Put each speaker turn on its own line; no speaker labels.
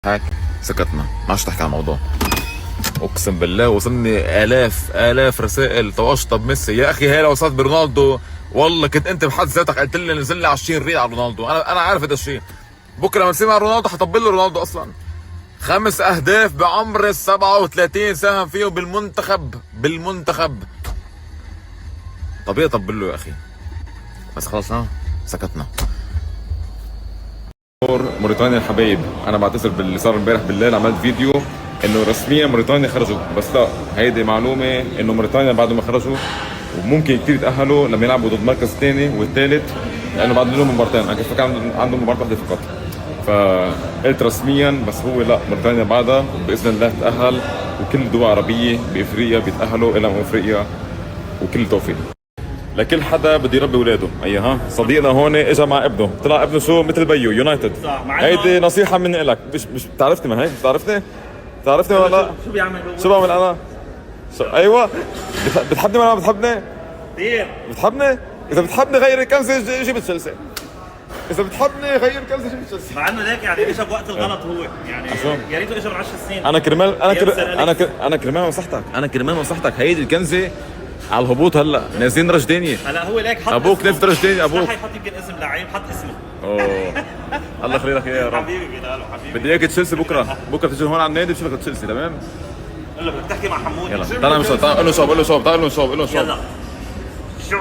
هيك سكتنا، ما عادش تحكي عن الموضوع. اقسم بالله وصلني الاف رسائل تواشطه بميسي. يا اخي هي لو صارت برونالدو والله كنت انت بحد ذاتك قلت لي نزل لي 20 ريل على رونالدو. انا عارف هذا الشيء. بكره لما نصير مع رونالدو حطبل له رونالدو. اصلا 5 اهداف بعمر ال 37 ساهم فيهم بالمنتخب. طبيعي طبل له يا اخي، بس خلاص سكتنا. موريتانيا الحبايب، انا بعتذر باللي صار امبارح بالليل. عملت فيديو انه رسميا موريتانيا خرجوا، بس لا، هيدي معلومه انه موريتانيا بعد ما خرجوا وممكن كثير يتاهلوا لما يلعبوا ضد مركز ثاني والثالث، لانه بعد لهم مبارتين. انا كنت فكر عندهم مباراه واحده فقط، فقلت رسميا، بس هو لا، موريتانيا بعدها باذن الله تتاهل، وكل الدول العربيه بافريقيا بيتاهلوا الى افريقيا، وكل التوفيق لكل حدا بده يربي اولاده. ايها صديقنا هون اجى مع ابنه، طلع ابنه شو مثل بيو يونايتد. هيدي نصيحه مني لك. مش بتعرفني؟ ما هيك بتعرفني ولا لا؟
شو بيعمل هو؟
شو بعمل انا؟ ايوه، بتحبني ولا ما بتحبني؟
كثير
بتحبني؟ اذا بتحبني غير الكنزه جيب تشيلسي. اذا بتحبني غير الكنزه جيب تشيلسي.
مع انه ليك يعني اجى بوقت الغلط هو، يعني يا ريته اجى من 10 سنين.
انا كرمال نصحتك هيدي الكنزه على الهبوط. هلا نازلين درجه ثانيه.
هلا هو ليك حط
ابوك نازل درجه ثانيه. ابوك
يحط يمكن اسم لعيب، حط اسمه.
اوه الله يخلي لك اياه يا رب.
حبيبي بيلاله حبيبي.
بدي اياك تشيلسي بكره تيجي هون على النادي بشوفك تشيلسي. تمام؟
قول له بدك تحكي مع حمود.
يلا تعال نشوف. تعال قول له شوف.
يلا شو